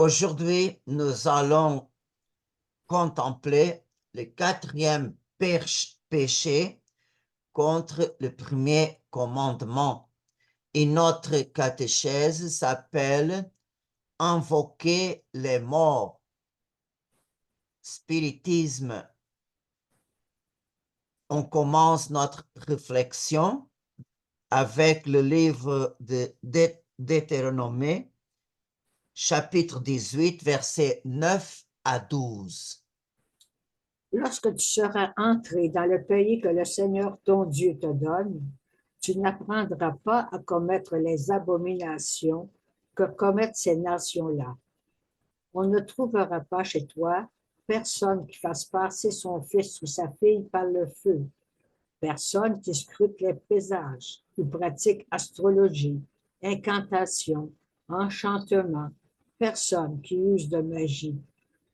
Aujourd'hui, nous allons contempler le quatrième péché contre le premier commandement. Et notre catéchèse s'appelle « Invoquer les morts ». Spiritisme. On commence notre réflexion avec le livre de Deutéronome, chapitre 18, versets 9 à 12. Lorsque tu seras entré dans le pays que le Seigneur ton Dieu te donne, tu n'apprendras pas à commettre les abominations que commettent ces nations-là. On ne trouvera pas chez toi personne qui fasse passer son fils ou sa fille par le feu, personne qui scrute les présages ou pratique astrologie, incantation, enchantement, personne qui use de magie,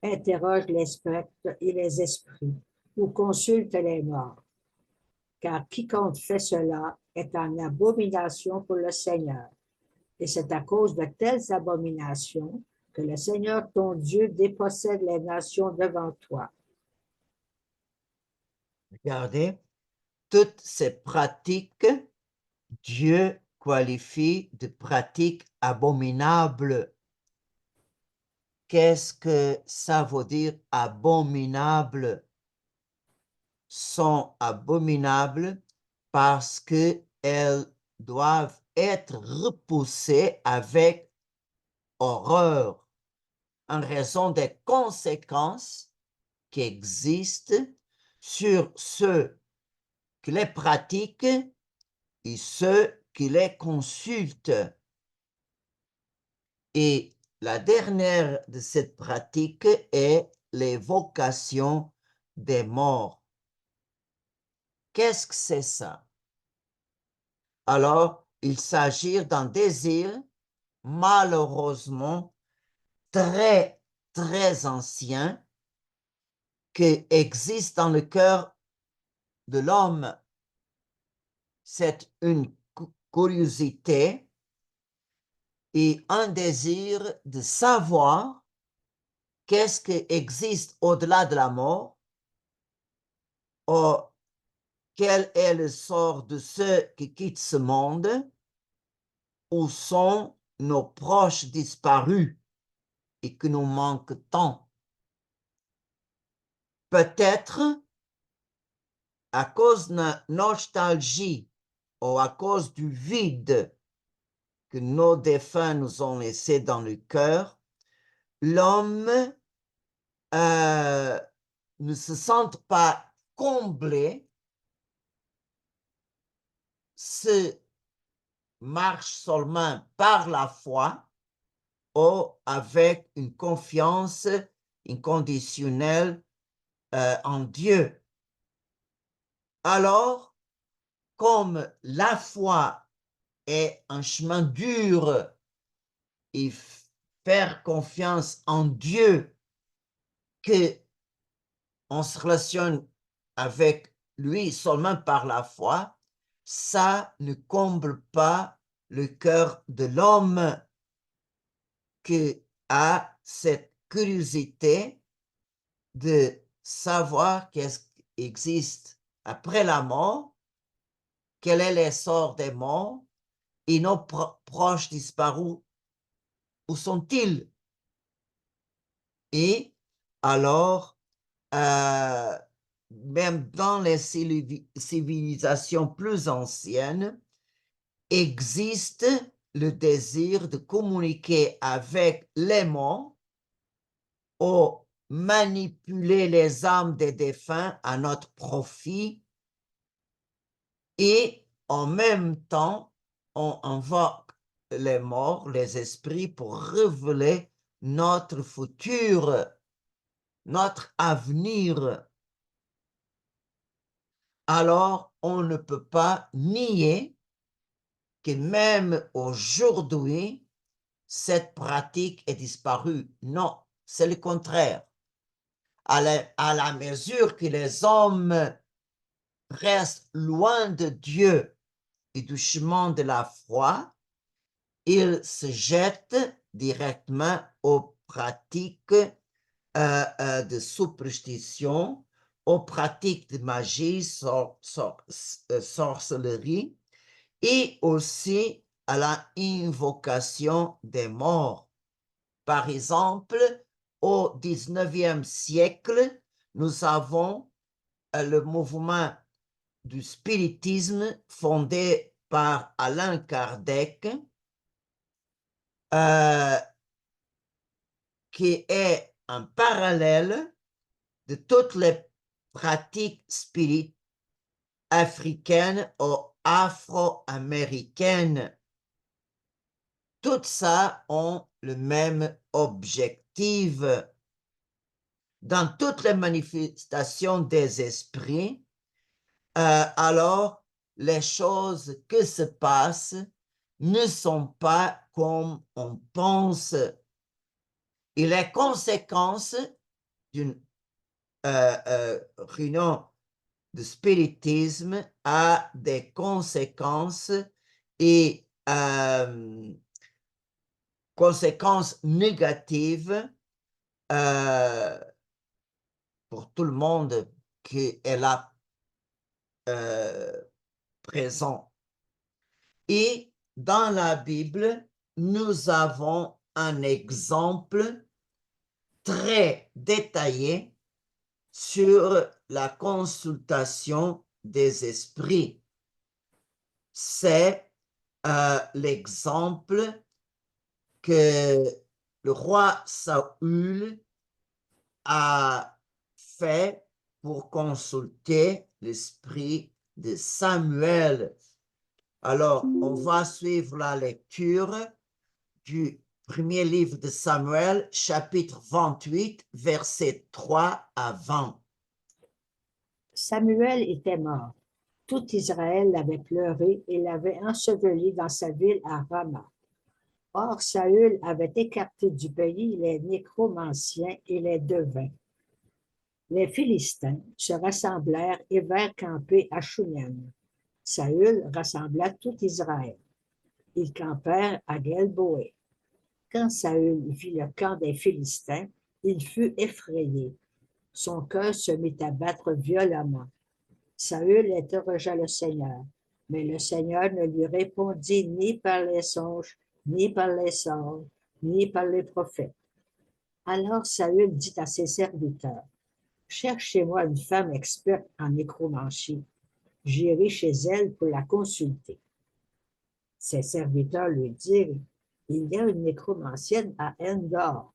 interroge les spectres et les esprits, ou consulte les morts. Car quiconque fait cela est en abomination pour le Seigneur. Et c'est à cause de telles abominations que le Seigneur ton Dieu dépossède les nations devant toi. Regardez, toutes ces pratiques, Dieu qualifie de pratiques abominables. Qu'est-ce que ça veut dire abominable? Sont abominables parce qu'elles doivent être repoussées avec horreur en raison des conséquences qui existent sur ceux qui les pratiquent et ceux qui les consultent. Et la dernière de cette pratique est l'évocation des morts. Qu'est-ce que c'est ça? Alors, il s'agit d'un désir malheureusement très, très ancien qui existe dans le cœur de l'homme. C'est une curiosité et un désir de savoir qu'est-ce qui existe au-delà de la mort, ou quel est le sort de ceux qui quittent ce monde, où sont nos proches disparus et qui nous manquent tant. Peut-être à cause de nostalgie ou à cause du vide que nos défunts nous ont laissé dans le cœur, l'homme ne se sent pas comblé, se marche seulement par la foi ou avec une confiance inconditionnelle en Dieu. Alors, comme la foi est un chemin dur et faire confiance en Dieu, que on se relationne avec lui seulement par la foi, ça ne comble pas le cœur de l'homme qui a cette curiosité de savoir qu'est-ce qui existe après la mort, quel est l'essor des morts et nos proches disparus, où sont-ils? Et alors, même dans les civilisations plus anciennes, existe le désir de communiquer avec les morts ou manipuler les âmes des défunts à notre profit, et en même temps, on invoque les morts, les esprits, pour révéler notre futur, notre avenir. Alors, on ne peut pas nier que même aujourd'hui, cette pratique est disparue. Non, c'est le contraire. À la mesure que les hommes restent loin de Dieu et du chemin de la foi, ils se jettent directement au pratiques de superstition, aux pratiques de magie, sorcellerie, et aussi à la invocation des morts. Par exemple, au 19e siècle, nous avons le mouvement du spiritisme fondé par Alain Kardec, qui est un parallèle de toutes les pratiques spirites africaines ou afro-américaines. Toutes ça ont le même objectif. Dans toutes les manifestations des esprits, alors les choses qui se passent ne sont pas comme on pense. Et les conséquences d'une réunion de spiritisme a des conséquences et conséquences négatives pour tout le monde qui est là présent. Et dans la Bible, nous avons un exemple très détaillé sur la consultation des esprits. C'est l'exemple que le roi Saül a fait pour consulter l'esprit de Samuel. Alors, on va suivre la lecture du premier livre de Samuel, chapitre 28, versets 3 à 20. Samuel était mort. Tout Israël l'avait pleuré et l'avait enseveli dans sa ville à Rama. Or, Saül avait écarté du pays les nécromanciens et les devins. Les Philistins se rassemblèrent et vinrent camper à Shunem. Saül rassembla tout Israël. Ils campèrent à Gelboé. Quand Saül vit le camp des Philistins, il fut effrayé. Son cœur se mit à battre violemment. Saül interrogea le Seigneur, mais le Seigneur ne lui répondit ni par les songes, ni par les sorts, ni par les prophètes. Alors Saül dit à ses serviteurs, « Cherchez-moi une femme experte en nécromancie. J'irai chez elle pour la consulter. » Ses serviteurs lui dirent, « Il y a une nécromancienne à Endor. »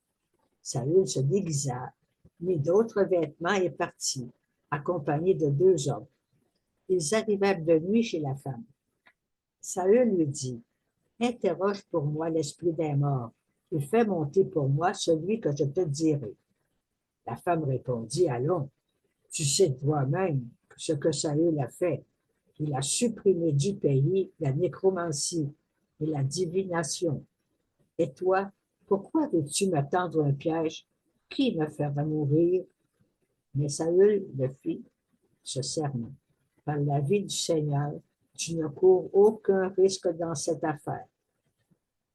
Saül se déguisa, mit d'autres vêtements et partit, accompagné de 2 hommes. Ils arrivèrent de nuit chez la femme. Saül lui dit, « Interroge pour moi l'esprit des morts et fais monter pour moi celui que je te dirai. » La femme répondit, « Allons, tu sais toi-même ce que Saül a fait. Il a supprimé du pays la nécromancie et la divination. Et toi, pourquoi veux-tu me tendre un piège? Qui me fera mourir? » Mais Saül le fit ce serment. « Par la vie du Seigneur, tu ne cours aucun risque dans cette affaire. »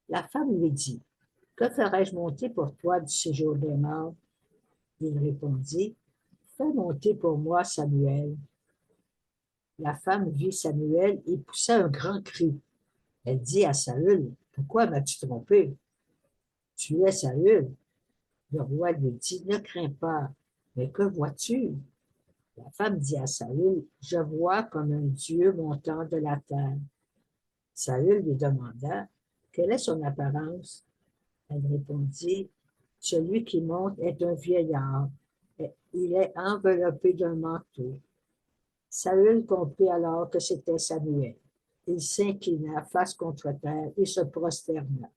La femme lui dit, « Que ferais-je monter pour toi du séjour des morts? » Il répondit, « Fais monter pour moi Samuel. » La femme vit Samuel et poussa un grand cri. Elle dit à Saül, « Pourquoi m'as-tu trompé? Tu es Saül. » Le roi lui dit, « Ne crains pas, mais que vois-tu? » La femme dit à Saül, « Je vois comme un Dieu montant de la terre. » Saül lui demanda, « Quelle est son apparence? » Elle répondit, « Celui qui monte est un vieillard. Il est enveloppé d'un manteau. » Saül comprit alors que c'était Samuel. Il s'inclina face contre terre et se prosterna.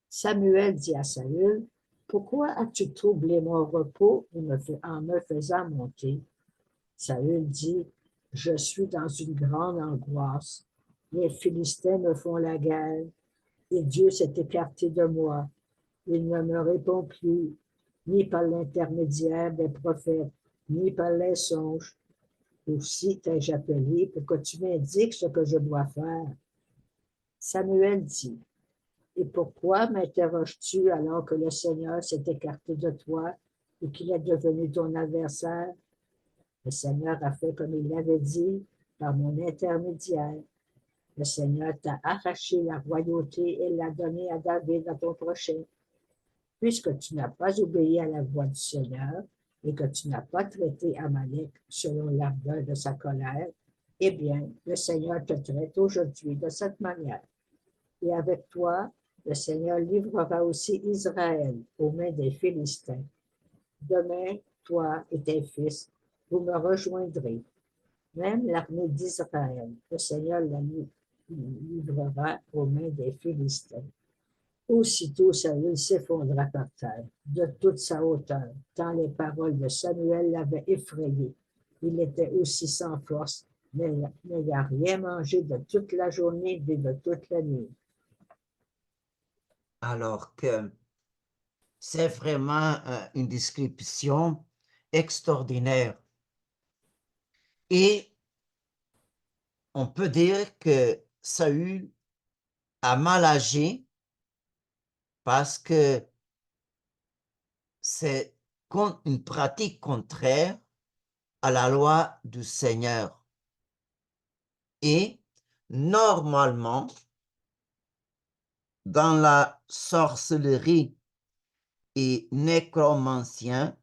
Samuel dit à Saül, « Pourquoi as-tu troublé mon repos en me faisant monter? » Saül dit, « Je suis dans une grande angoisse. Les Philistins me font la guerre et Dieu s'est écarté de moi. Il ne me répond plus, ni par l'intermédiaire des prophètes, ni par les songes. Aussi t'ai-je appelé pour que tu m'indiques ce que je dois faire. » Samuel dit, « Et pourquoi m'interroges-tu alors que le Seigneur s'est écarté de toi et qu'il est devenu ton adversaire? Le Seigneur a fait comme il l'avait dit par mon intermédiaire. Le Seigneur t'a arraché la royauté et l'a donnée à David, à ton prochain. Puisque tu n'as pas obéi à la voix du Seigneur et que tu n'as pas traité Amalek selon l'ardeur de sa colère, eh bien, le Seigneur te traite aujourd'hui de cette manière. Et avec toi, le Seigneur livrera aussi Israël aux mains des Philistins. Demain, toi et tes fils, vous me rejoindrez. Même l'armée d'Israël, le Seigneur la livrera aux mains des Philistins. Aussitôt Saül s'effondra par terre, de toute sa hauteur, tant les paroles de Samuel l'avaient effrayé. Il était aussi sans force, mais n'ayant rien mangé de toute la journée et de toute la nuit. Alors que c'est vraiment une description extraordinaire. Et on peut dire que Saül a mal agi parce que c'est une pratique contraire à la loi du Seigneur. Et normalement, dans la sorcellerie et nécromancien,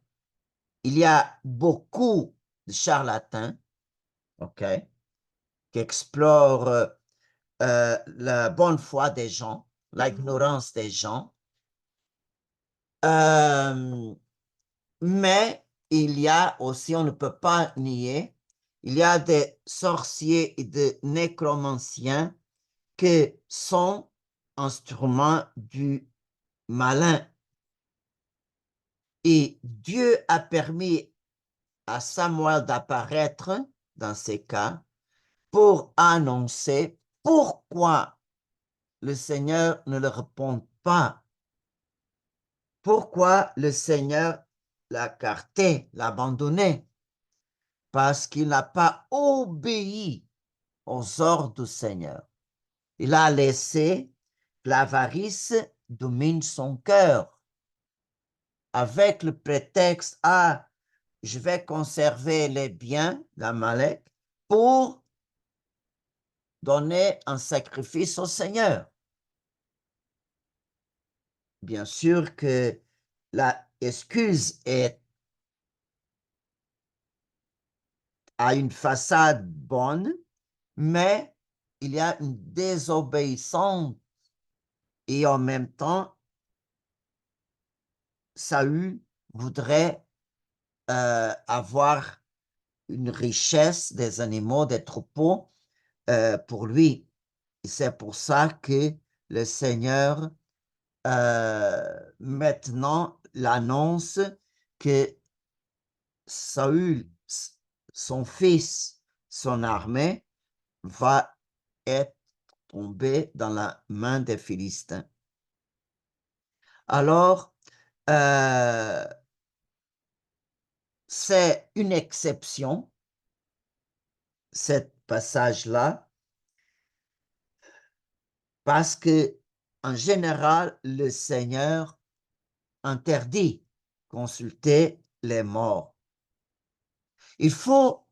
il y a beaucoup de charlatans, ok, qui explorent la bonne foi des gens, l'ignorance des gens. Mais il y a aussi, on ne peut pas nier, il y a des sorciers et des nécromanciens qui sont instruments du malin. Et Dieu a permis à Samuel d'apparaître dans ces cas pour annoncer pourquoi le Seigneur ne le répond pas. Pourquoi le Seigneur l'a écarté, l'a abandonné? Parce qu'il n'a pas obéi aux ordres du Seigneur. Il a laissé l'avarice domine son cœur avec le prétexte, ah, je vais conserver les biens d'Amalek pour donner un sacrifice au Seigneur. Bien sûr que la excuse a une façade bonne, mais il y a une désobéissance et en même temps, Saül voudrait avoir une richesse des animaux, des troupeaux pour lui. C'est pour ça que le Seigneur maintenant l'annonce que Saül, son fils, son armée, va être tombé dans la main des Philistins. Alors, c'est une exception, ce passage-là, parce que en général, le Seigneur interdit consulter les morts. Il faut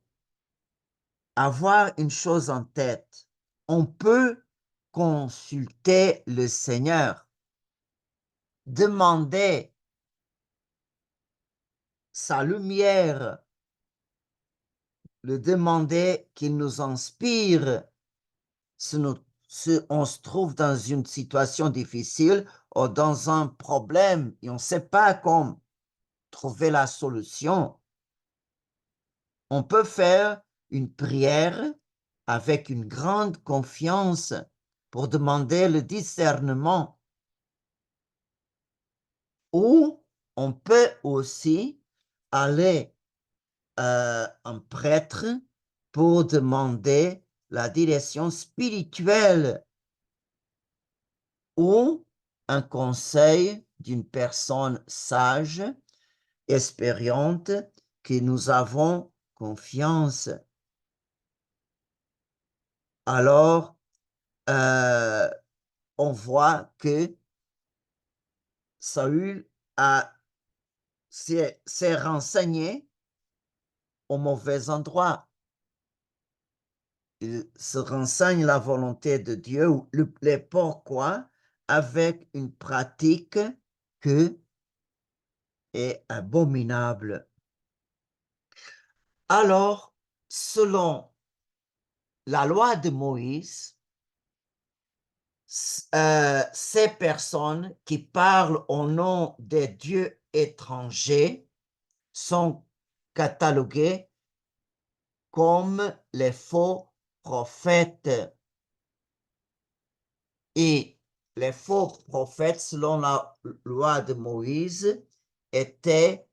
avoir une chose en tête. On peut consulter le Seigneur, demander sa lumière, le demander qu'il nous inspire si on se trouve dans une situation difficile ou dans un problème et on ne sait pas comment trouver la solution. On peut faire une prière avec une grande confiance pour demander le discernement. Ou on peut aussi aller à un prêtre pour demander la direction spirituelle ou un conseil d'une personne sage, expériente, que nous avons confiance. Alors, on voit que Saül s'est renseigné au mauvais endroit. Il se renseigne la volonté de Dieu, ou le pourquoi, avec une pratique que est abominable. Alors, selon la loi de Moïse, ces personnes qui parlent au nom des dieux étrangers sont cataloguées comme les faux prophètes. Et les faux prophètes, selon la loi de Moïse, étaient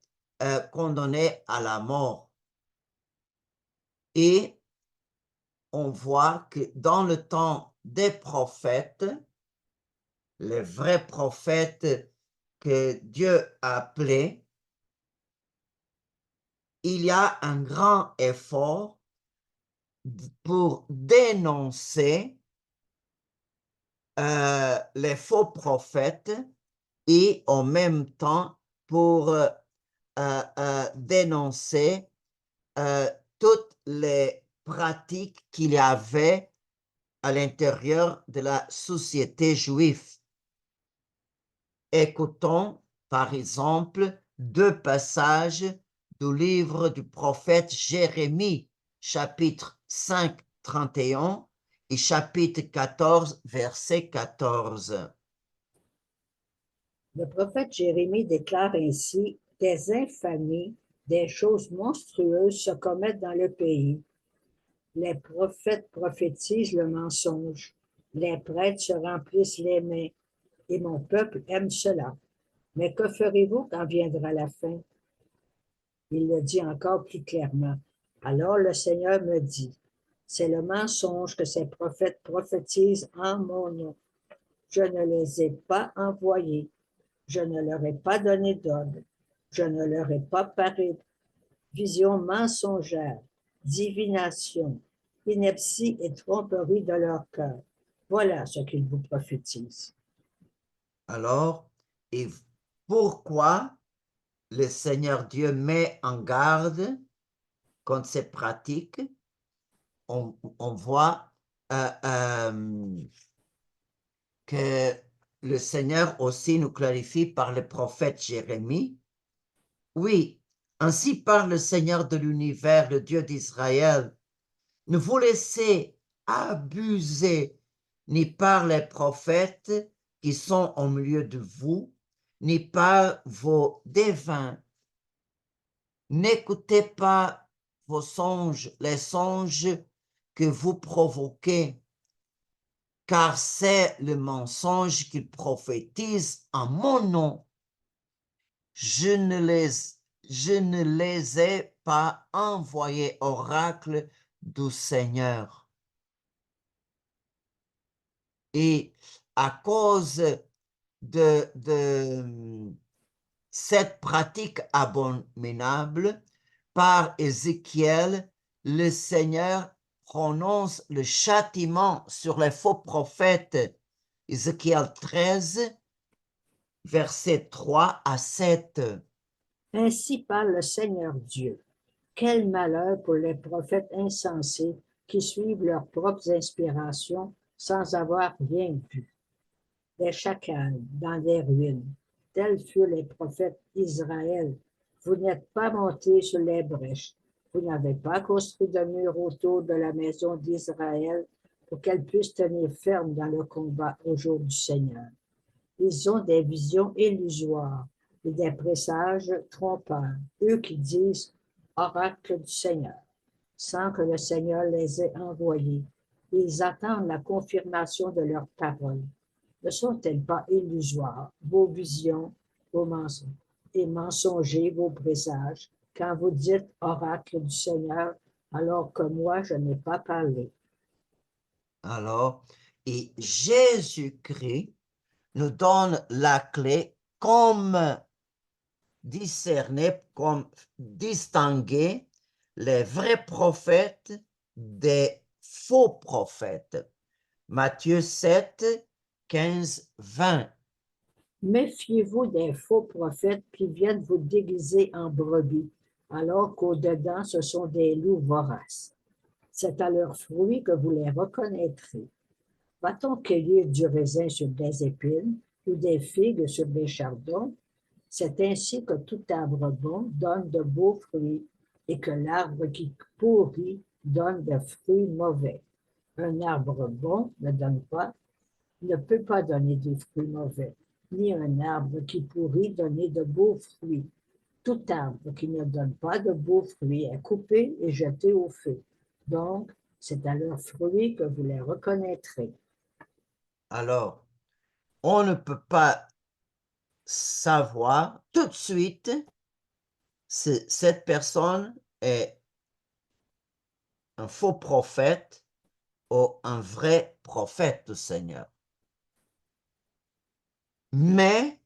condamnés à la mort. Et on voit que dans le temps des prophètes, les vrais prophètes que Dieu a appelés, il y a un grand effort pour dénoncer les faux prophètes et en même temps pour dénoncer toutes les pratiques qu'il y avait à l'intérieur de la société juive. Écoutons, par exemple, 2 passages du livre du prophète Jérémie, chapitre 5, 31 et chapitre 14, verset 14. Le prophète Jérémie déclare ainsi: des infamies, des choses monstrueuses se commettent dans le pays. Les prophètes prophétisent le mensonge. Les prêtres se remplissent les mains. Et mon peuple aime cela. Mais que ferez-vous quand viendra la fin? Il le dit encore plus clairement. Alors le Seigneur me dit: c'est le mensonge que ces prophètes prophétisent en mon nom. Je ne les ai pas envoyés. Je ne leur ai pas donné d'ordre. Je ne leur ai pas parlé. Vision mensongère, divination, ineptie et tromperie de leur cœur. Voilà ce qu'ils vous prophétisent. Alors, et pourquoi le Seigneur Dieu met en garde contre ces pratiques? On voit que le Seigneur aussi nous clarifie par le prophète Jérémie. Oui, ainsi parle le Seigneur de l'univers, le Dieu d'Israël. Ne vous laissez abuser ni par les prophètes qui sont au milieu de vous, ni par vos devins. N'écoutez pas vos songes, les songes que vous provoquez, car c'est le mensonge qu'ils prophétisent en mon nom. Je ne les ai pas envoyés, oracle du Seigneur. Et à cause de cette pratique abominable, par Ézéchiel, le Seigneur prononce le châtiment sur les faux prophètes. Ézéchiel 13, versets 3 à 7. Ainsi parle le Seigneur Dieu. Quel malheur pour les prophètes insensés qui suivent leurs propres inspirations sans avoir rien vu. Des chacals dans des ruines, tels furent les prophètes d'Israël. Vous n'êtes pas montés sur les brèches. Vous n'avez pas construit de mur autour de la maison d'Israël pour qu'elle puisse tenir ferme dans le combat au jour du Seigneur. Ils ont des visions illusoires et des présages trompeurs, eux qui disent « oracle du Seigneur », sans que le Seigneur les ait envoyés. Ils attendent la confirmation de leurs paroles. Ne sont-elles pas illusoires, vos visions, vos mensonges, et mensongers, vos présages, quand vous dites « oracle du Seigneur », alors que moi, je n'ai pas parlé? Alors, et Jésus-Christ nous donne la clé comme discerner, comme distinguer les vrais prophètes des faux prophètes. Matthieu 7, 15, 20. Méfiez-vous des faux prophètes qui viennent vous déguiser en brebis, alors qu'au-dedans, ce sont des loups voraces. C'est à leurs fruits que vous les reconnaîtrez. Va-t-on cueillir du raisin sur des épines ou des figues sur des chardons? C'est ainsi que tout arbre bon donne de beaux fruits et que l'arbre qui pourrit donne des fruits mauvais. Un arbre bon ne peut pas donner des fruits mauvais, ni un arbre qui pourrit donner de beaux fruits. Tout arbre qui ne donne pas de beaux fruits est coupé et jeté au feu. Donc, c'est à leurs fruits que vous les reconnaîtrez. Alors, on ne peut pas savoir tout de suite si cette personne est un faux prophète ou un vrai prophète du Seigneur. Mais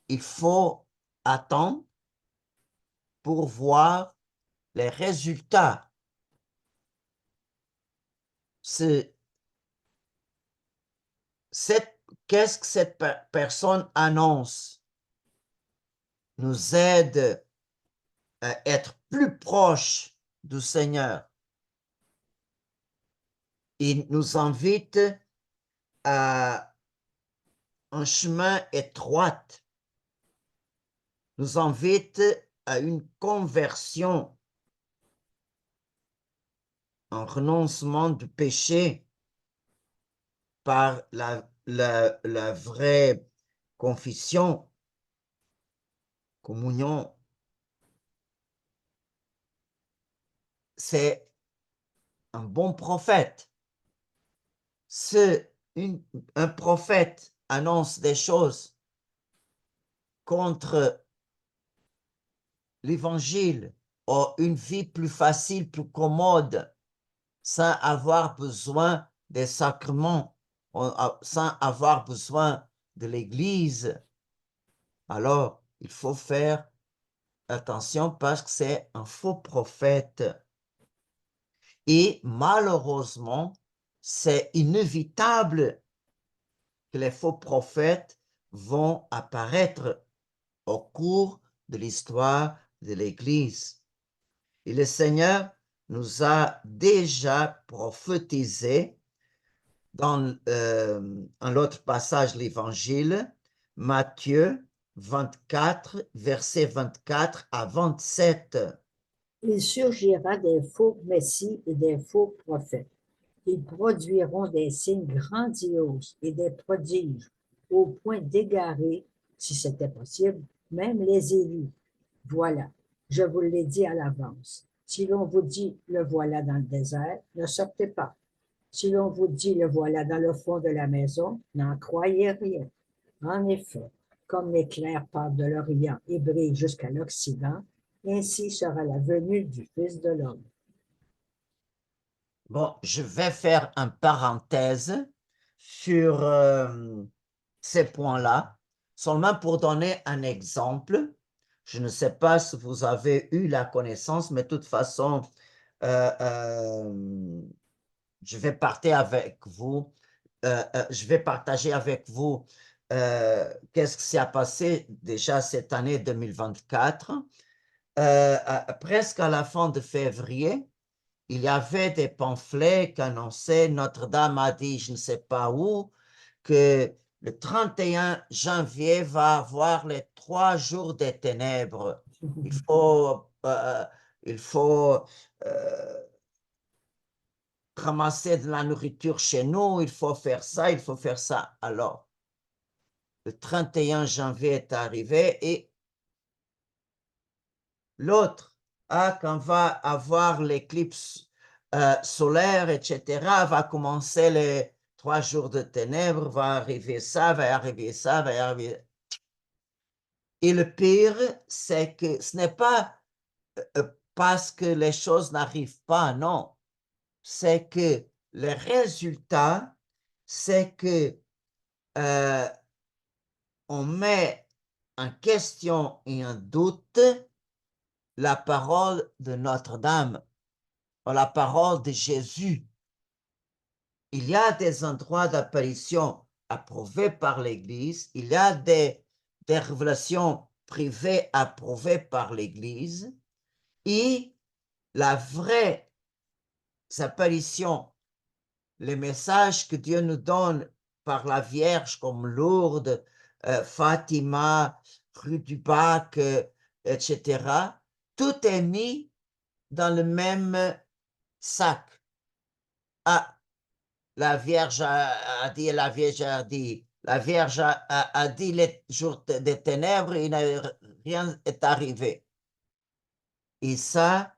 il faut attendre pour voir les résultats. Qu'est-ce que cette personne annonce nous aide à être plus proche du Seigneur. Il nous invite à un chemin étroit, nous invite à une conversion, un renoncement du péché par la vraie confession, communion. C'est un bon prophète. Si un prophète annonce des choses contre l'évangile ou une vie plus facile, plus commode, sans avoir besoin des sacrements, sans avoir besoin de l'Église, alors il faut faire attention parce que c'est un faux prophète. Et malheureusement, c'est inévitable que les faux prophètes vont apparaître au cours de l'histoire de l'Église. Et le Seigneur nous a déjà prophétisé dans un autre passage de l'Évangile, Matthieu 24, versets 24 à 27. Il surgira des faux messies et des faux prophètes. Ils produiront des signes grandioses et des prodiges, au point d'égarer, si c'était possible, même les élus. Voilà, je vous l'ai dit à l'avance. Si l'on vous dit le voilà dans le désert, ne sortez pas. Si l'on vous dit le voilà dans le fond de la maison, n'en croyez rien. En effet, comme l'éclair part de l'Orient et brille jusqu'à l'Occident, ainsi sera la venue du Fils de l'homme. Bon, je vais faire une parenthèse sur ces points-là, seulement pour donner un exemple. Je ne sais pas si vous avez eu la connaissance, mais de toute façon, je vais partager avec vous, qu'est-ce qui s'est passé déjà cette année 2024. Presque à la fin de février, il y avait des pamphlets qui annonçaient Notre-Dame a dit, je ne sais pas où, que le 31 janvier va avoir les 3 jours des ténèbres. Il faut ramasser de la nourriture chez nous, il faut faire ça, il faut faire ça. Alors, le 31 janvier est arrivé et l'autre, quand va avoir l'éclipse solaire, etc., va commencer les 3 jours de ténèbres, va arriver ça, va arriver ça, va arriver. Et le pire, c'est que ce n'est pas parce que les choses n'arrivent pas, non. C'est que le résultat, c'est que on met en question et en doute la parole de Notre-Dame, ou la parole de Jésus. Il y a des endroits d'apparition approuvées par l'Église, il y a des révélations privées approuvées par l'Église, et la vraie apparition, les messages que Dieu nous donne par la Vierge comme Lourdes, Fatima, rue du Bac, etc., tout est mis dans le même sac. Ah, la Vierge a dit, la Vierge a dit, la Vierge a dit les jours des ténèbres, rien est arrivé. Et ça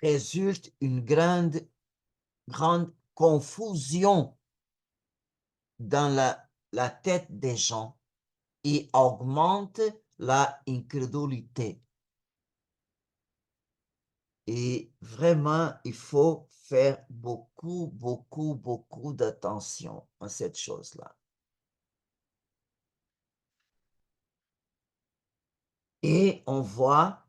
résulte une grande confusion dans la tête des gens et augmente la incrédulité. Et vraiment, il faut faire beaucoup, beaucoup, beaucoup d'attention à cette chose-là. Et on voit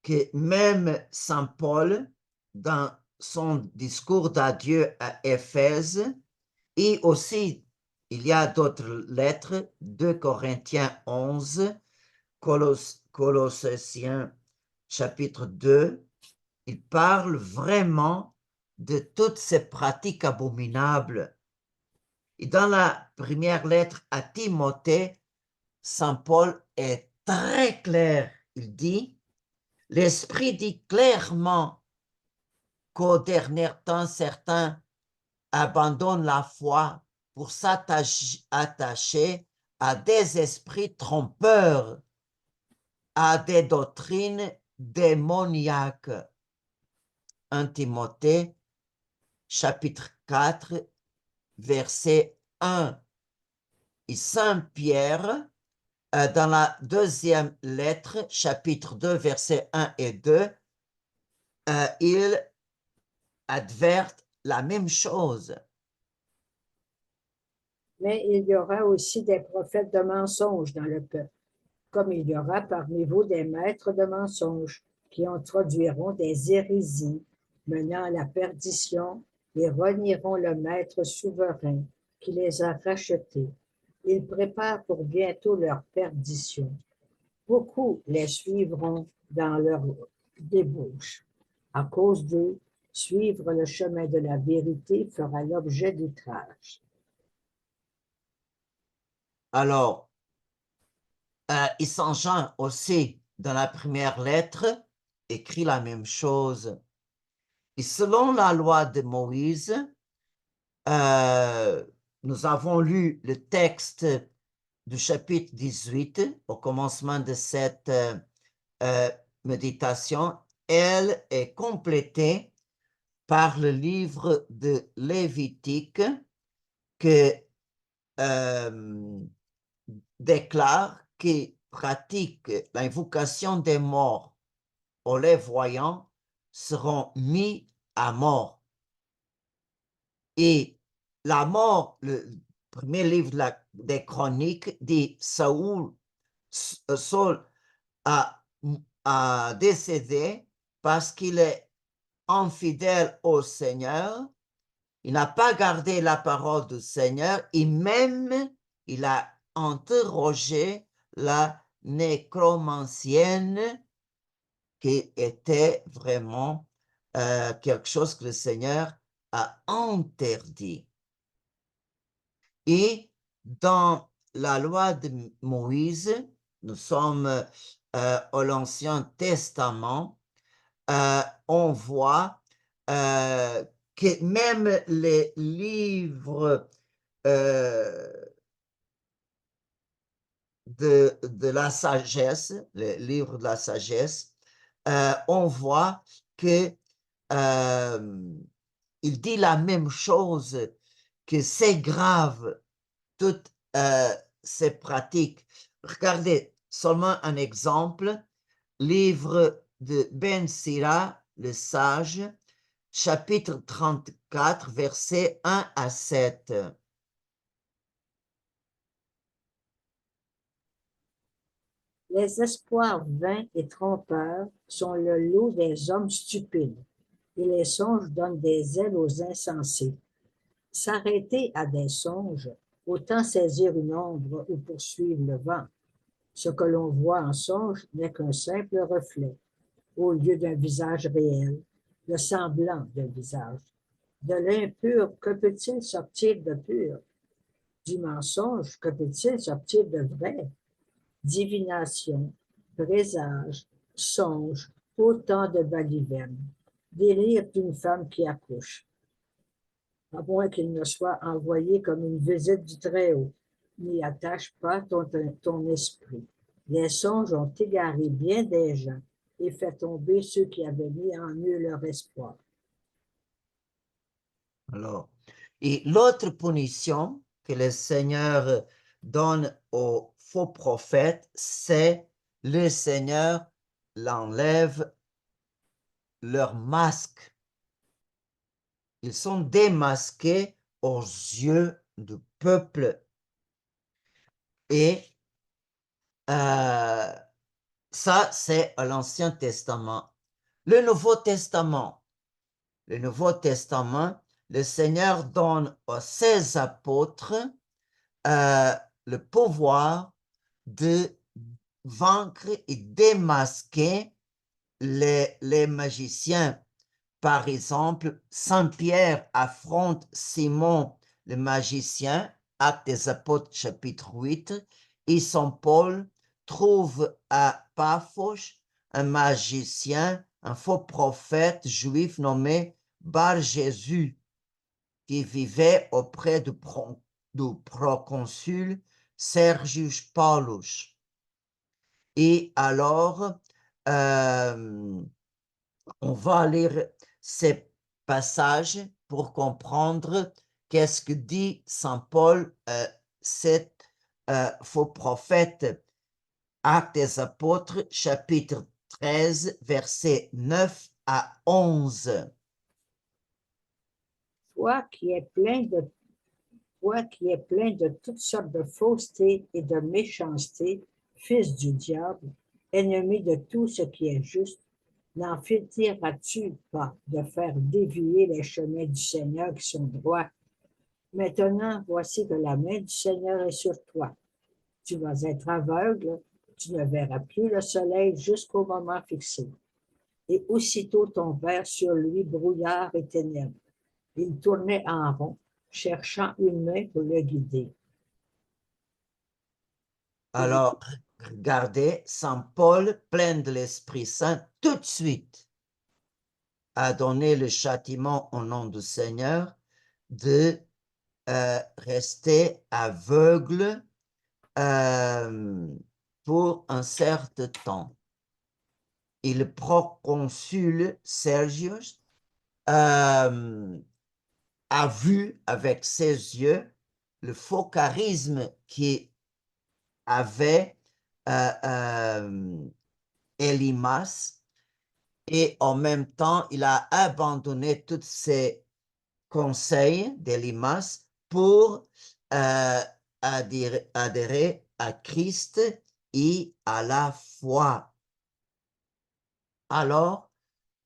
que même Saint Paul, dans son discours d'adieu à Éphèse, et aussi, il y a d'autres lettres, 2 Corinthiens 11, Colossiens chapitre 2, il parle vraiment de toutes ces pratiques abominables. Et dans la première lettre à Timothée, Saint Paul est très clair. Il dit, l'Esprit dit clairement qu'au dernier temps, certains abandonnent la foi pour s'attacher à des esprits trompeurs, à des doctrines démoniaques. 1 Timothée, chapitre 4, verset 1. Et Saint Pierre, dans la deuxième lettre, chapitre 2, versets 1 et 2, il adverte la même chose. Mais il y aura aussi des prophètes de mensonges dans le peuple, comme il y aura parmi vous des maîtres de mensonges qui introduiront des hérésies menant à la perdition et renieront le maître souverain qui les a rachetés. Ils préparent pour bientôt leur perdition. Beaucoup les suivront dans leur débauche. À cause d'eux, suivre le chemin de la vérité fera l'objet d'outrage. Alors, et Saint Jean aussi, dans la première lettre, écrit la même chose. Et selon la loi de Moïse, nous avons lu le texte du chapitre 18 au commencement de cette méditation. Elle est complétée par le livre de Lévitique que déclare qui pratique l'invocation des morts ou les voyants seront mis à mort. Et la mort, le premier livre des Chroniques dit Saul a décédé parce qu'il est infidèle au Seigneur. Il n'a pas gardé la parole du Seigneur et même il a interrogé la nécromancienne qui était vraiment quelque chose que le Seigneur a interdit. Et dans la loi de Moïse, nous sommes au l'Ancien Testament, on voit que même les livres de la sagesse, les livres de la sagesse, on voit que il dit la même chose, que c'est grave, toutes ces pratiques. Regardez seulement un exemple, livre de Ben Sira, le sage, chapitre 34, versets 1 à 7. Les espoirs vains et trompeurs sont le lot des hommes stupides, et les songes donnent des ailes aux insensés. S'arrêter à des songes, autant saisir une ombre ou poursuivre le vent. Ce que l'on voit en songe n'est qu'un simple reflet, au lieu d'un visage réel, le semblant d'un visage. De l'impur, que peut-il sortir de pur? Du mensonge, que peut-il sortir de vrai? Divination, présage, songe, autant de balivernes. Délire d'une femme qui accouche. À moins qu'il ne soit envoyé comme une visite du Très-Haut. N'y attache pas ton esprit. Les songes ont égaré bien des gens et fait tomber ceux qui avaient mis en eux leur espoir. Alors, et l'autre punition que le Seigneur donne aux faux prophètes, c'est le Seigneur l'enlève leur masque. Ils sont démasqués aux yeux du peuple. Et ça, c'est à l'Ancien Testament. Le Nouveau Testament, le Seigneur donne aux 16 apôtres le pouvoir de vaincre et démasquer les magiciens. Par exemple, Saint Pierre affronte Simon le magicien, Actes des Apôtres chapitre 8, et Saint Paul trouve à Paphos un magicien, un faux prophète juif nommé Bar-Jésus, qui vivait auprès du proconsul Sergius Paulus. Et alors, on va lire ces passages pour comprendre qu'est-ce que dit Saint Paul, cet faux prophète. Actes des Apôtres, chapitre 13, versets 9 à 11. Toi qui es plein de Toi qui es plein de toutes sortes de fausseté et de méchanceté, fils du diable, ennemi de tout ce qui est juste, n'en filtreras-tu pas de faire dévier les chemins du Seigneur qui sont droits? Maintenant, voici que la main du Seigneur est sur toi. Tu vas être aveugle, tu ne verras plus le soleil jusqu'au moment fixé. Et aussitôt tombèrent sur lui brouillard et ténèbres. Il tournait en rond, cherchant une main pour le guider. Alors, regardez, Saint Paul, plein de l'Esprit Saint, tout de suite a donné le châtiment au nom du Seigneur de rester aveugle pour un certain temps. Et le proconsul Sergius a vu avec ses yeux le faux charisme qui avait Elimas, et en même temps, il a abandonné tous ses conseils d'Elimas pour adhérer à Christ et à la foi. Alors,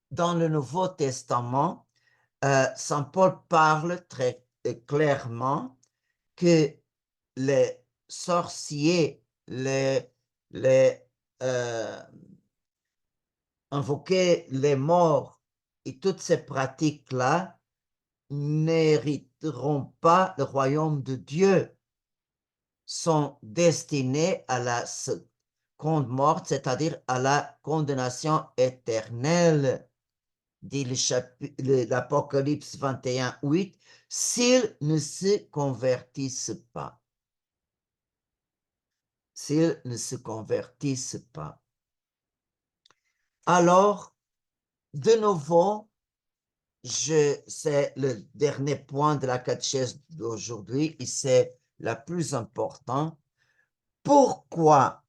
dans le Nouveau Testament, Saint Paul parle très clairement que les sorciers, les invoquer les morts et toutes ces pratiques-là n'hériteront pas le royaume de Dieu, sont destinés à la seconde mort, c'est-à-dire à la condamnation éternelle, dit l'Apocalypse 21, 8, s'ils ne se convertissent pas. S'ils ne se convertissent pas. Alors, de nouveau, c'est le dernier point de la catéchèse d'aujourd'hui et c'est la plus importante. Pourquoi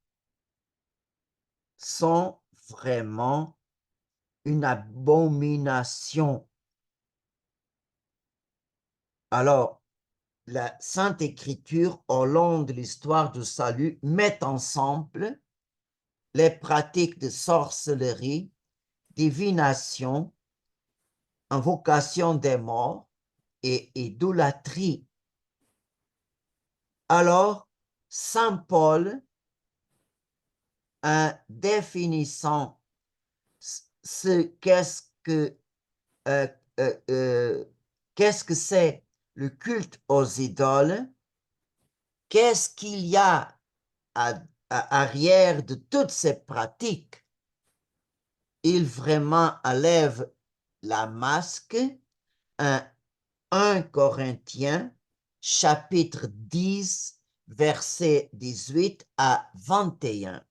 sont vraiment une abomination? Alors, la Sainte Écriture, au long de l'histoire du salut, met ensemble les pratiques de sorcellerie, divination, invocation des morts, et idolâtrie. Alors, Saint Paul, en définissant qu'est-ce que euh, qu'est-ce que c'est le culte aux idoles, qu'est-ce qu'il y a arrière de toutes ces pratiques, il vraiment enlève la masque. 1 Corinthiens, chapitre 10, versets 18 à 21.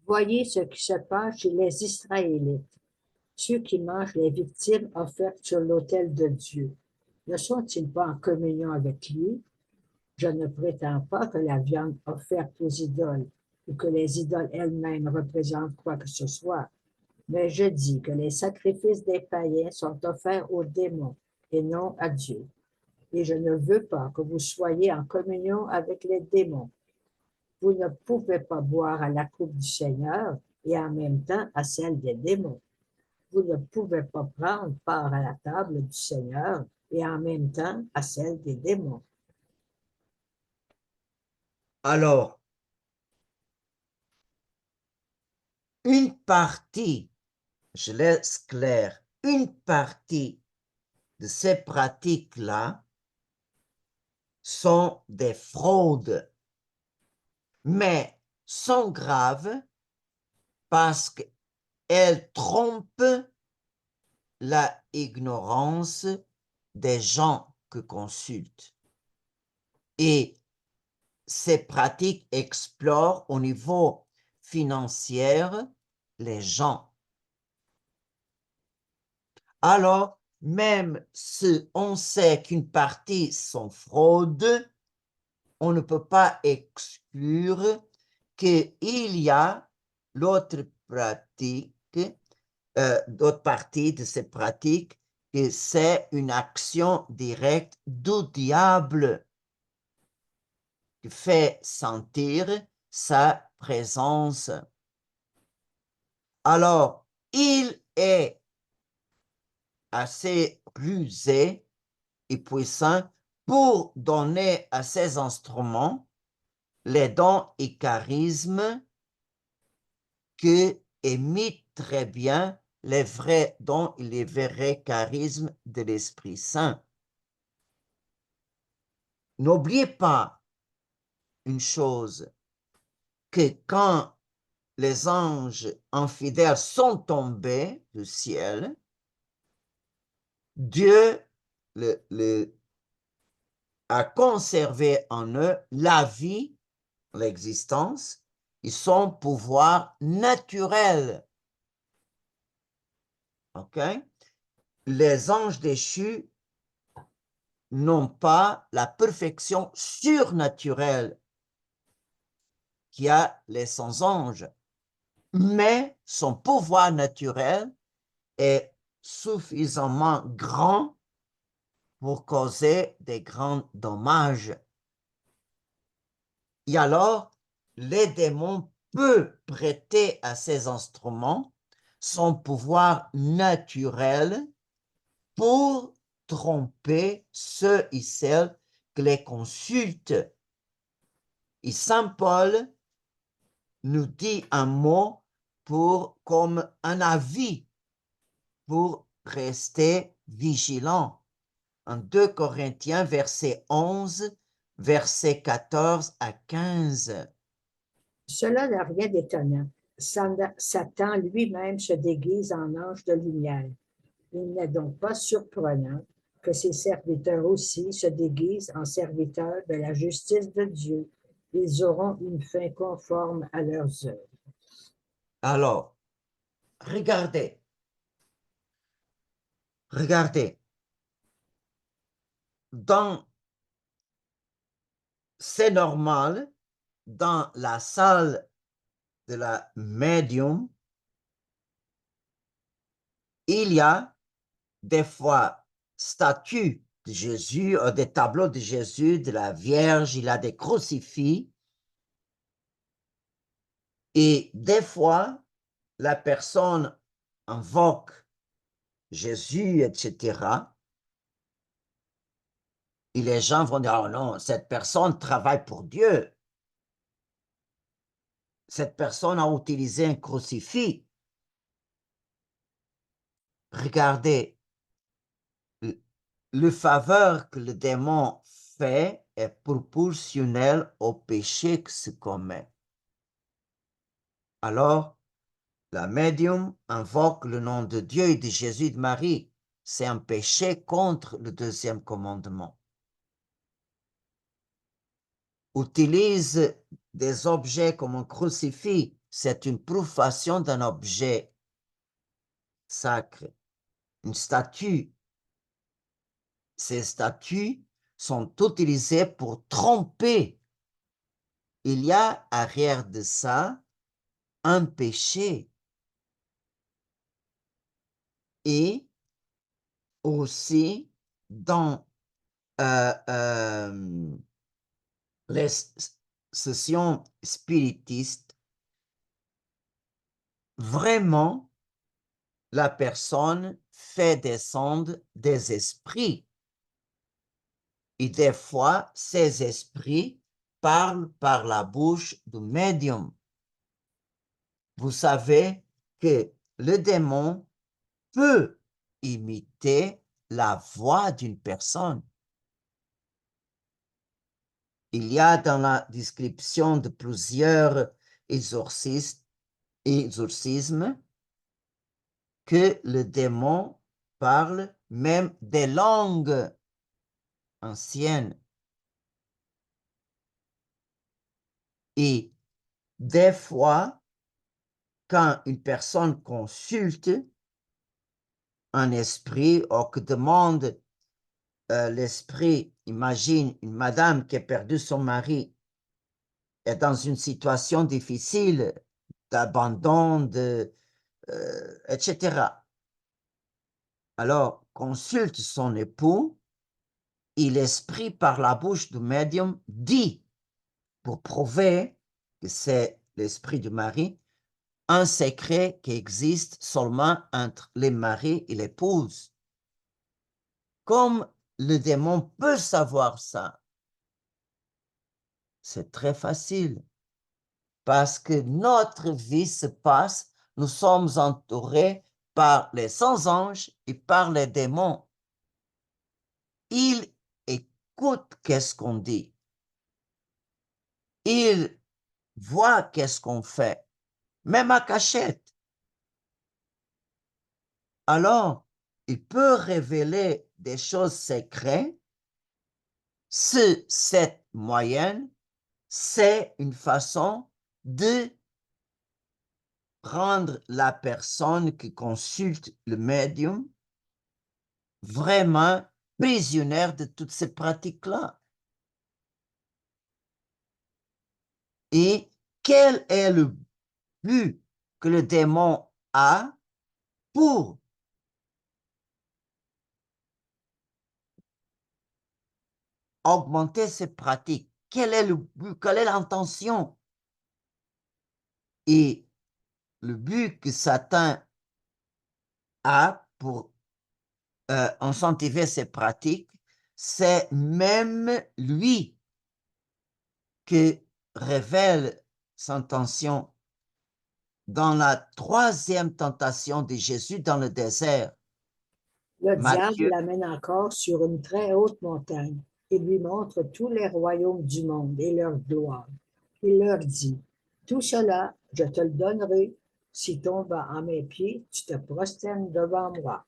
Voyez ce qui se passe chez les Israélites, ceux qui mangent les victimes offertes sur l'autel de Dieu. Ne sont-ils pas en communion avec lui? Je ne prétends pas que la viande offerte aux idoles ou que les idoles elles-mêmes représentent quoi que ce soit, mais je dis que les sacrifices des païens sont offerts aux démons et non à Dieu. Et je ne veux pas que vous soyez en communion avec les démons. Vous ne pouvez pas boire à la coupe du Seigneur et en même temps à celle des démons. Vous ne pouvez pas prendre part à la table du Seigneur et en même temps à celle des démons. Alors, une partie, je laisse clair, une partie de ces pratiques-là sont des fraudes, mais sont graves parce qu'elles trompent la ignorance des gens que consultent. Et ces pratiques explorent au niveau financier les gens. Alors, même si on sait qu'une partie sont fraudes, on ne peut pas exclure qu'il y a l'autre pratique, d'autres parties de ces pratiques, que c'est une action directe du diable qui fait sentir sa présence. Alors, il est assez rusé et puissant pour donner à ces instruments les dons et charismes que imitent très bien les vrais dons et les vrais charismes de l'Esprit Saint. N'oubliez pas une chose, que quand les anges infidèles sont tombés du ciel, Dieu a conservé en eux la vie, l'existence et son pouvoir naturel. OK? Les anges déchus n'ont pas la perfection surnaturelle qu'il a les 100 anges, mais son pouvoir naturel est suffisamment grand pour causer des grands dommages. Et alors, les démons peuvent prêter à ces instruments son pouvoir naturel pour tromper ceux et celles qui les consultent. Et Saint Paul nous dit un mot comme un avis pour rester vigilant. En 2 Corinthiens, verset 11, verset 14 à 15. Cela n'a rien d'étonnant. Satan lui-même se déguise en ange de lumière. Il n'est donc pas surprenant que ses serviteurs aussi se déguisent en serviteurs de la justice de Dieu. Ils auront une fin conforme à leurs œuvres. Alors, regardez. C'est normal, dans la salle de la médium, il y a des fois statues de Jésus, des tableaux de Jésus, de la Vierge, il y a des crucifix. Et des fois, la personne « invoque Jésus, etc. » Et les gens vont dire, oh non, cette personne travaille pour Dieu. Cette personne a utilisé un crucifix. Regardez, le faveur que le démon fait est proportionnel au péché que se commet. Alors, la médium invoque le nom de Dieu et de Jésus et de Marie. C'est un péché contre le deuxième commandement. Utilise des objets comme un crucifix. C'est une profanation d'un objet sacré, une statue. Ces statues sont utilisées pour tromper. Il y a arrière de ça un péché. Et aussi dans les sessions spiritistes, vraiment, la personne fait descendre des esprits. Et des fois, ces esprits parlent par la bouche du médium. Vous savez que le démon peut imiter la voix d'une personne. Il y a dans la description de plusieurs exorcismes que le démon parle même des langues anciennes. Et des fois, quand une personne consulte un esprit ou que demande l'esprit, imagine une madame qui a perdu son mari, est dans une situation difficile d'abandon, etc. Alors, consulte son époux et l'esprit par la bouche du médium dit, pour prouver que c'est l'esprit du mari, un secret qui existe seulement entre les maris et l'épouse. Comme le démon peut savoir ça, c'est très facile parce que notre vie se passe, nous sommes entourés par les saints anges et par les démons. Ils écoutent qu'est-ce qu'on dit. Ils voient qu'est-ce qu'on fait, même à cachette. Alors, il peut révéler des choses secrètes. Cette moyenne, c'est une façon de rendre la personne qui consulte le médium vraiment prisonnière de toutes ces pratiques-là. Et quel est le but que le démon a pour augmenter ces pratiques? Quel est le but? Quelle est l'intention? Et le but que Satan a pour incentiver ces pratiques, c'est même lui qui révèle son intention dans la troisième tentation de Jésus dans le désert. Le diable Matthieu, l'amène encore sur une très haute montagne et lui montre tous les royaumes du monde et leur gloire. Il leur dit, tout cela, je te le donnerai si tombant à mes pieds, tu te prosternes devant moi.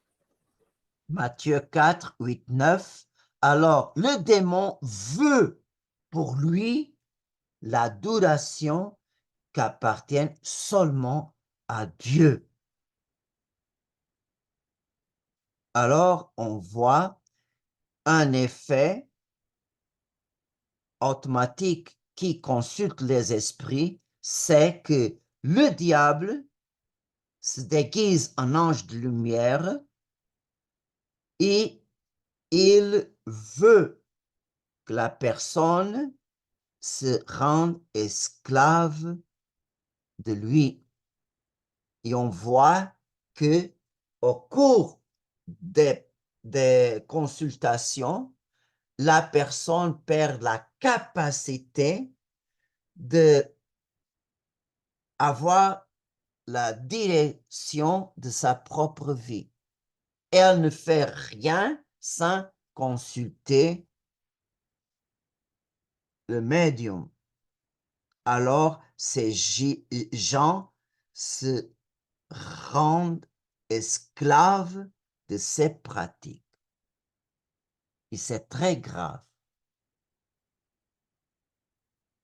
Matthieu 4, 8, 9. Alors, le démon veut pour lui l'adoration qu'appartienne seulement à Dieu. Alors, on voit un effet automatique qui consulte les esprits, c'est que le diable se déguise en ange de lumière et il veut que la personne se rende esclave de lui. Et on voit que au cours des consultations, la personne perd la capacité de avoir la direction de sa propre vie. Elle ne fait rien sans consulter le médium. Alors, ces gens se rendent esclaves de ces pratiques. Et c'est très grave.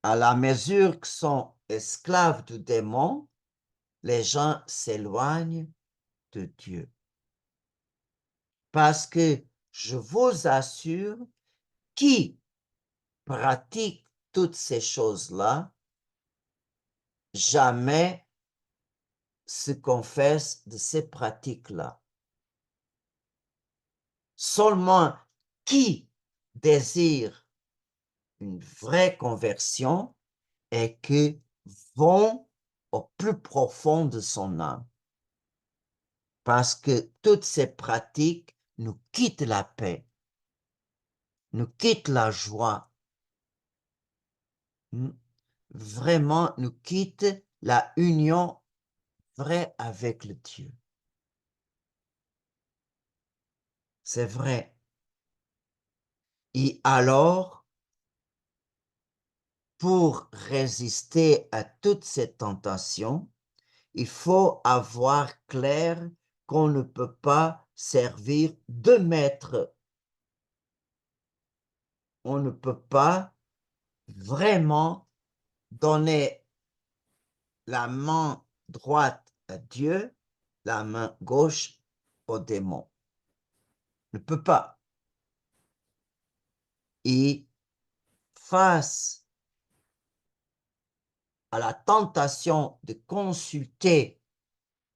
À la mesure qu'ils sont esclaves du démon, les gens s'éloignent de Dieu. Parce que je vous assure, qui pratique toutes ces choses-là, jamais se confesse de ces pratiques-là. Seulement qui désire une vraie conversion et qui vont au plus profond de son âme. Parce que toutes ces pratiques nous quittent la paix, nous quittent la joie, vraiment nous quittent la union vraie avec le Dieu. C'est vrai. Et alors, pour résister à toutes ces tentations, il faut avoir clair qu'on ne peut pas servir deux maîtres. On ne peut pas vraiment donner la main droite à Dieu, la main gauche au démon. On ne peut pas. Et face à la tentation de consulter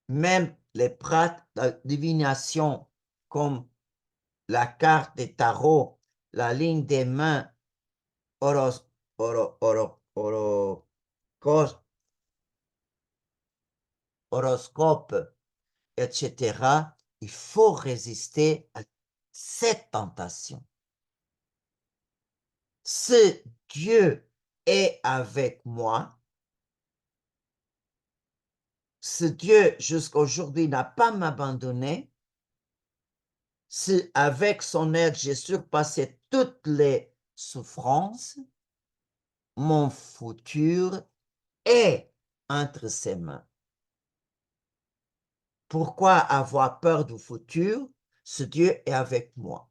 même les pratiques de divination comme la carte des tarots, la ligne des mains, horoscope, etc., il faut résister à cette tentation. Si Dieu est avec moi, si Dieu jusqu'à aujourd'hui n'a pas m'abandonné, si avec son aide j'ai surpassé toutes les souffrances, mon futur est entre ses mains. Pourquoi avoir peur du futur? Ce Dieu est avec moi.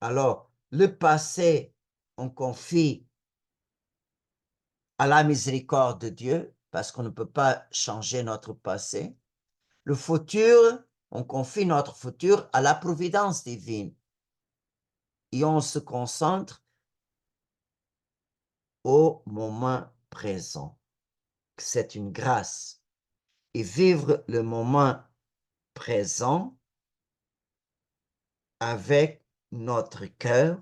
Alors, le passé, on confie à la miséricorde de Dieu, parce qu'on ne peut pas changer notre passé. Le futur, on confie notre futur à la providence divine. Et on se concentre au moment présent. C'est une grâce. Et vivre le moment présent avec notre cœur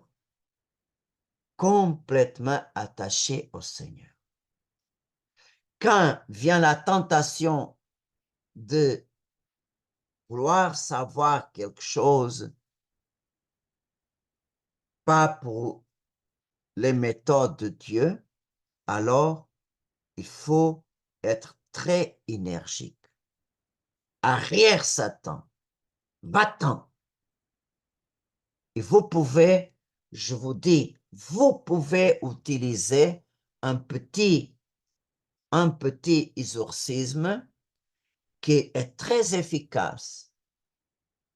complètement attaché au Seigneur. Quand vient la tentation de vouloir savoir quelque chose, pas pour les méthodes de Dieu, alors il faut être très énergique. Arrière Satan, va-t'en. Et vous pouvez, je vous dis, vous pouvez utiliser un petit exorcisme qui est très efficace.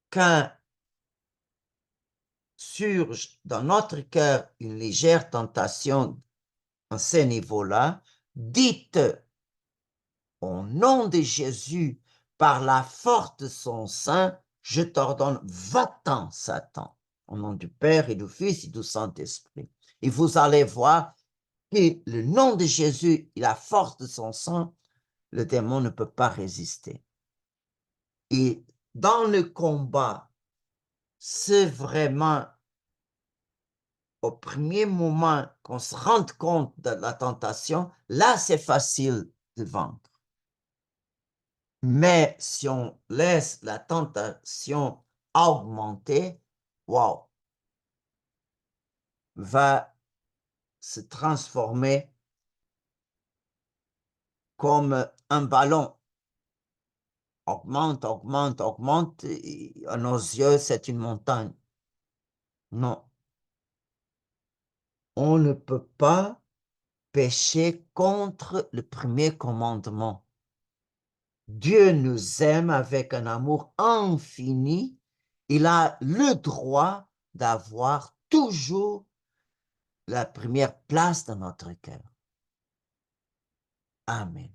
Quand surge dans notre cœur une légère tentation à ce niveau-là, dites au nom de Jésus, par la force de son sang, je t'ordonne, va-t'en, Satan, au nom du Père et du Fils et du Saint-Esprit. Et vous allez voir que le nom de Jésus et la force de son sang, le démon ne peut pas résister. Et dans le combat, c'est vraiment au premier moment qu'on se rende compte de la tentation, là, c'est facile de vaincre. Mais si on laisse la tentation augmenter, wow, va se transformer comme un ballon. Augmente, augmente, augmente, et à nos yeux, c'est une montagne. Non, on ne peut pas pécher contre le premier commandement. Dieu nous aime avec un amour infini. Il a le droit d'avoir toujours la première place dans notre cœur. Amen.